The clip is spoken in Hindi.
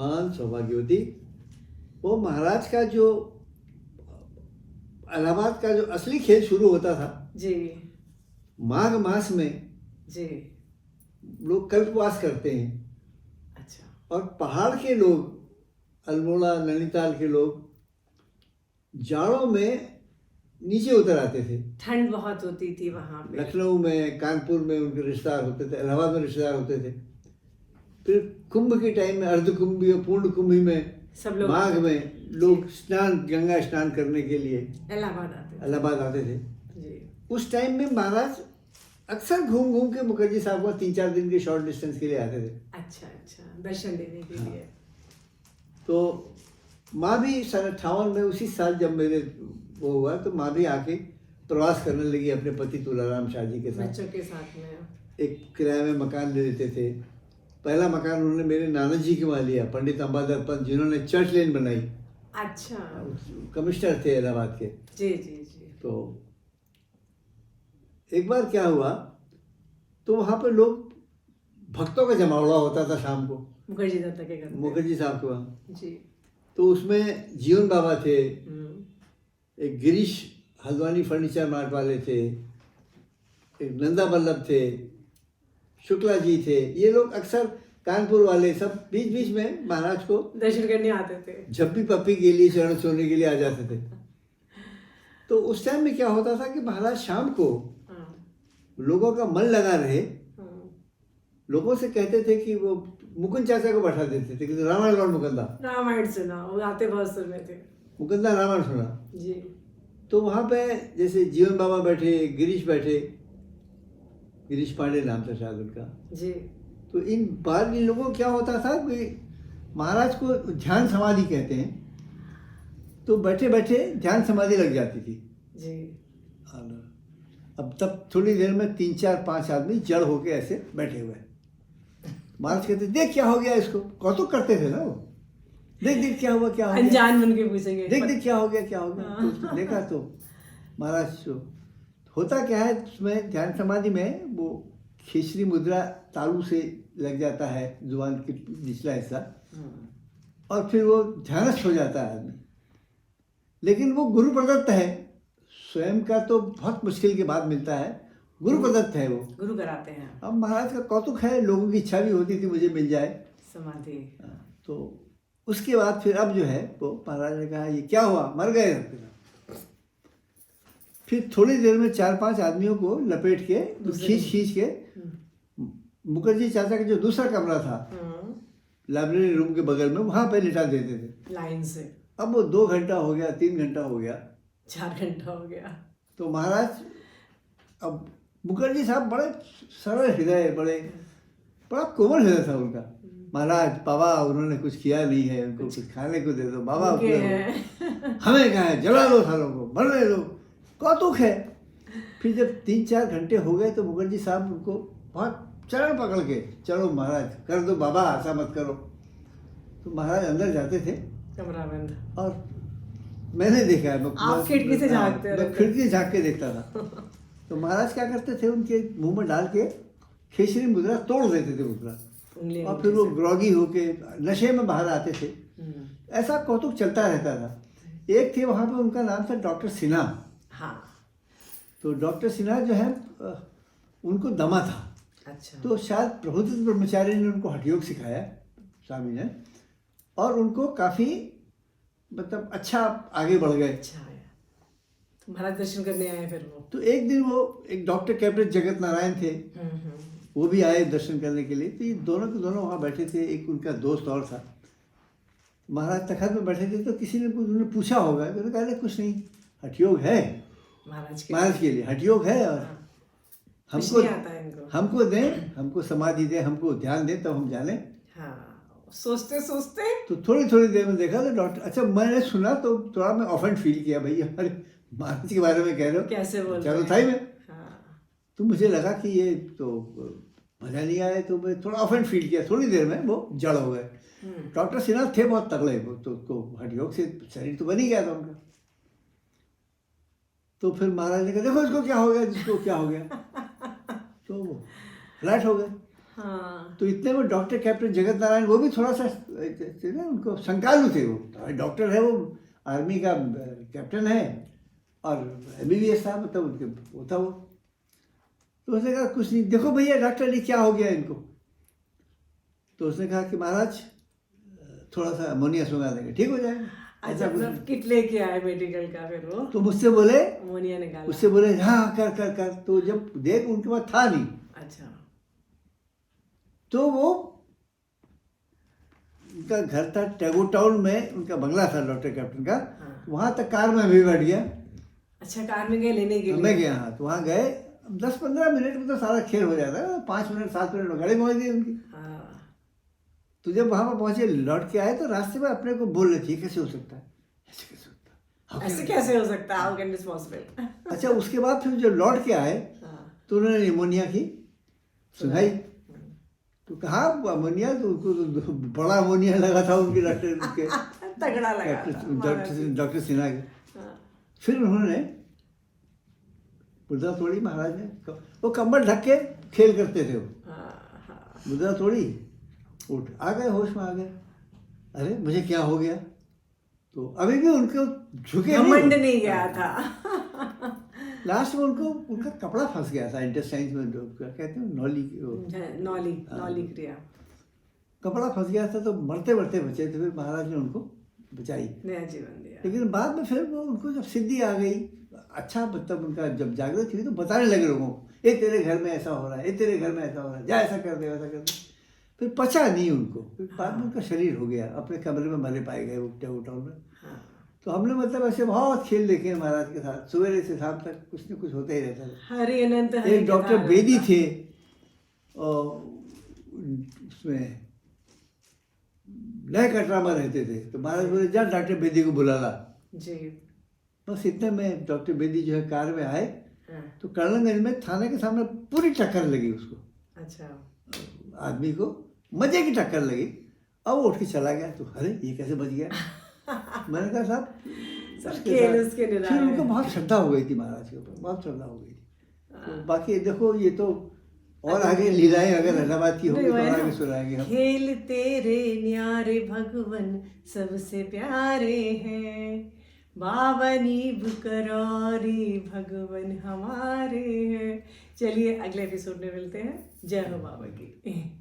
हाँ सौभाग्यवती, वो महाराज का जो इलाहाबाद का जो असली खेल शुरू होता था जी माघ मास में। जी। लोग कल्पवास करते हैं अच्छा। और पहाड़ के लोग, अल्मोड़ा नैनीताल के लोग जाड़ों में नीचे उतर आते थे। ठंड बहुत होती थी वहां पे। लखनऊ में, कानपुर में उनके रिश्तेदार होते थे, इलाहाबाद में रिश्तेदार होते थे। फिर कुंभ के टाइम में, अर्ध कुंभी और पूर्ण कुंभी में, सब लोग माघ आते थे। में लोग स्नान, गंगा स्नान करने के लिए इलाहाबाद आते थे। जी। उस टाइम में महाराज अक्सर घूम घूम के मुखर्जी साहब को 3-4 दिन के शॉर्ट डिस्टेंस के लिए आते थे। अच्छा अच्छा, दर्शन देने के लिए। तो माँ भी 58 में, उसी साल जब मेरे वो हुआ, तो माँ भी आके प्रवास करने लगी अपने पति तुलाराम शाह जी के साथ। बच्चों के साथ में एक किराए में मकान ले लेते थे। पहला मकान उन्होंने मेरे नाना जी के वहाँ लिया, पंडित अंबादर पंत, जिन्होंने चर्च लेन बनाई। अच्छा। कमिश्नर थे इलाहाबाद के। जी जी जी। तो एक बार क्या हुआ, तो वहाँ पे लोग, भक्तों का जमावड़ा होता था शाम को मुखर्जी दत्ता के घर पे। मुखर्जी साहब के वहाँ। जी। तो उसमें जीवन बाबा थे, एक गिरीश हल्द्वानी फर्नीचर मार्ट वाले थे, एक नंदा बल्लभ थे, शुक्ला जी थे। ये लोग अक्सर, कानपुर वाले सब बीच बीच में महाराज को दर्शन करने आते थे। झप्पी पप्पी के लिए, चरण छूने के लिए आ जाते थे। तो उस टाइम में क्या होता था कि महाराज शाम को लोगों का मन लगा रहे, लोगों से कहते थे कि वो मुकुंद चाचा को बैठा देते थे कि रामायण लौट मुकुंदा, रामायण सुना, वो आते बहुत सुर में थे। मुकुंदा रामायण सुना। जी। तो वहाँ पे जैसे जीवन बाबा बैठे, गिरीश बैठे, गिरीश पांडे नाम था शायद उनका जी। तो इन लोगों को क्या होता था कि महाराज को ध्यान समाधि कहते हैं, तो बैठे बैठे ध्यान समाधि लग जाती थी जी। अब तब थोड़ी देर में 3-4-5 आदमी जड़ होके ऐसे बैठे हुए। महाराज कहते देख क्या हो गया इसको, कौतुक करते थे ना वो, देख देख क्या हुआ, क्या हो गया, अनजान बन के पूछेंगे, देख देख क्या हो गया, क्या हो गया। तो देखा तो महाराज होता क्या है, उसमें ध्यान समाधि में वो खेसरी मुद्रा तालू से लग जाता है, जुबान की निचला हिस्सा, और फिर वो ध्यानस्थ हो जाता है आदमी। लेकिन वो गुरु प्रदत्त है, स्वयं का तो बहुत मुश्किल के बाद मिलता है, गुरु प्रदत्त है, वो गुरु कराते हैं। अब महाराज का कौतुक है, लोगों की इच्छा भी होती थी मुझे मिल जाए समाधि। तो उसके बाद फिर अब जो है वो महाराज ने कहा ये क्या हुआ, मर गए। फिर थोड़ी देर में 4-5 आदमियों को लपेट के खींच के मुखर्जी चाचा का जो दूसरा कमरा था लाइब्रेरी रूम के बगल में, वहां पे लिटा देते थे लाइन से। अब वो 2 घंटा हो गया, 3 घंटा हो गया, 4 घंटा हो गया। तो महाराज, अब मुखर्जी साहब बड़े सरल हृदय, बड़ा कोमल हृदय था उनका। महाराज बाबा उन्होंने कुछ किया नहीं है, उनको कुछ खाने को दे दो बाबा, हमें कहा है जला दो सालों को, मरने दो, कौतुक है। फिर जब 3-4 घंटे हो गए तो मुखर्जी साहब उनको बहुत चरण पकड़ के, चलो महाराज कर दो बाबा, ऐसा मत करो। तो महाराज अंदर जाते थे, कमरा बंद, और मैंने देखा है, आप खिड़की से झांकते थे? खिड़की से झांक के देखता था। तो महाराज क्या करते थे, उनके मुंह में डाल के खेसरी मुद्रा तोड़ देते थे मुद्रा, और फिर वो ग्रॉगी होके नशे में बाहर आते थे। ऐसा कौतुक चलता रहता था। एक थे वहाँ पे, उनका नाम था डॉक्टर सिन्हा। हाँ। तो डॉक्टर सिन्हा जो है उनको दमा था। अच्छा। तो शायद प्रभुदत्त ब्रह्मचारी ने उनको हठयोग सिखाया, स्वामी ने, और उनको काफ़ी मतलब अच्छा आगे बढ़ गए। अच्छा है। तो महाराज दर्शन करने आए फिर वो। तो एक दिन वो एक डॉक्टर कैप्टन जगत नारायण थे, वो भी आए दर्शन करने के लिए। तो ये दोनों के दोनों वहाँ बैठे थे, एक उनका दोस्त और था। महाराज तखत में बैठे थे, तो किसी ने उन्होंने पूछा होगा, तो उन्होंने कहा कुछ नहीं, हठयोग है महाराज के लिए हठयोग है, और हमको दें, हमको समाधि दें, हमको ध्यान दें, तब हम जाने। हाँ, सोचते सोचते तो थोड़ी देर में देखा तो डॉक्टर, अच्छा मैंने सुना तो थोड़ा मैं ऑफेंड फील किया, भैया अरे महाराज के बारे में कह रहे हो, कैसे बोल चलो था ही मैं। हाँ। तो मुझे लगा कि ये तो मजा नहीं आया, तो मैं थोड़ा ऑफेंड फील किया। थोड़ी देर में वो जड़ हो गए। डॉक्टर सिन्हा थे बहुत तगड़े, तो हठयोग से शरीर तो बन ही गया था उनका। तो फिर महाराज ने कहा देखो इसको क्या हो गया, जिसको क्या हो गया, तो फ्लैट हो गए। हाँ तो इतने में डॉक्टर कैप्टन जगत नारायण वो भी थोड़ा सा थे ना, उनको शंकालु थे वो। डॉक्टर है वो, आर्मी का कैप्टन है और MBBS था, मतलब उनके वो था वो। तो उसने कहा कुछ नहीं, देखो भैया डॉक्टर जी क्या हो गया इनको। तो उसने कहा कि महाराज थोड़ा सा अमोनिया सुंघा देंगे ठीक हो जाएगा। अच्छा, मतलब किट लेके आए मेडिकल का फिर वो तो मुझसे बोले, अमोनिया निकाला। उससे बोले हाँ कर कर कर। तो जब देख उनके पास था नहीं, अच्छा तो वो उनका घर था टैगो टाउन में, उनका बंगला था डॉक्टर कैप्टन का। हाँ। वहाँ तक कार में भी बैठ गया। अच्छा, कार में गए लेने के लिए? मैं गया, हाँ। तो वहाँ गए, 10-15 मिनट में तो सारा खेल हो जाता है, 5 मिनट 7 मिनट में गाड़ी पहुँच गई उनकी। हाँ तो जब वहाँ पर पहुँचे, लौट के आए, तो रास्ते में अपने को बोल रहे थे कैसे हो सकता है, ऐसे कैसे होता है, ऐसे कैसे हो सकता है, हाउ कैन दिस पॉसिबल? अच्छा उसके बाद फिर जब लौट के आए तो उन्होंने निमोनिया की सुनाई। तो कहा अमोनिया, तो उनको तो बड़ा अमोनिया लगा था उनके डॉक्टर के तगड़ा लगा था डॉक्टर सिन्हा के। हाँ। फिर उन्होंने मुद्रा तोड़ी महाराज ने, वो कम्बल ढक के खेल करते थे वो। हाँ, हाँ। मुद्रा तोड़ी, उठ आ गए, होश में आ गए। अरे मुझे क्या हो गया। तो अभी भी उनको झुके घमंड नहीं गया था। लास्ट में उनको उनका कपड़ा फंस गया था इंटेस्टाइन में, जो क्या कहते हैं नौली, नौली क्रिया, कपड़ा फंस गया था। तो मरते मरते बचे थे, फिर महाराज ने उनको बचाई, नया जीवन दिया। लेकिन बाद में फिर वो उनको जब सिद्धि आ गई, अच्छा मतलब उनका जब जागृत हुई, तो बताने लगे लोगों को, ये तेरे घर में ऐसा हो रहा है, ये तेरे घर में ऐसा हो रहा है, जा ऐसा कर दे वैसा कर दे। फिर पचा नहीं उनको, फिर बाद में उनका शरीर हो गया, अपने कमरे में मरे पाए गए टैगो टाउन में। हाँ। तो हमने मतलब ऐसे बहुत खेल देखे हैं महाराज के साथ, सवेरे से शाम तक कुछ न कुछ होता ही रहता था। हरि अनंत हरि एक डॉक्टर कथा बेदी अनंत। थे, और उसमें नए कटरा में रहते थे। तो महाराज बोले जा डॉक्टर बेदी को बुला ला। जी। बस इतने में डॉक्टर बेदी जो है कार में आए, हाँ। तो कर्णगंज में थाने के सामने पूरी टक्कर लगी उसको, अच्छा। आदमी को मजे की टक्कर लगी। अब वो उठ के चला गया। तो अरे ये कैसे बच गया। मैंने कहा साहब उसके खेल साथ- उसके निराले। फिर उनको बहुत श्रद्धा हो गई थी महाराज के ऊपर, बहुत श्रद्धा हो गई थी। तो बाकी देखो ये तो और आगे लीलाएं अगर इलाहाबाद की होगी तो आगे सुनाएंगे हम। खेल तेरे न्यारे भगवन सबसे प्यारे हैं, बावनीब करौरी भगवन हमारे हैं। चलिए अगले एपिसोड में मिलते हैं। जय हो बाबा की।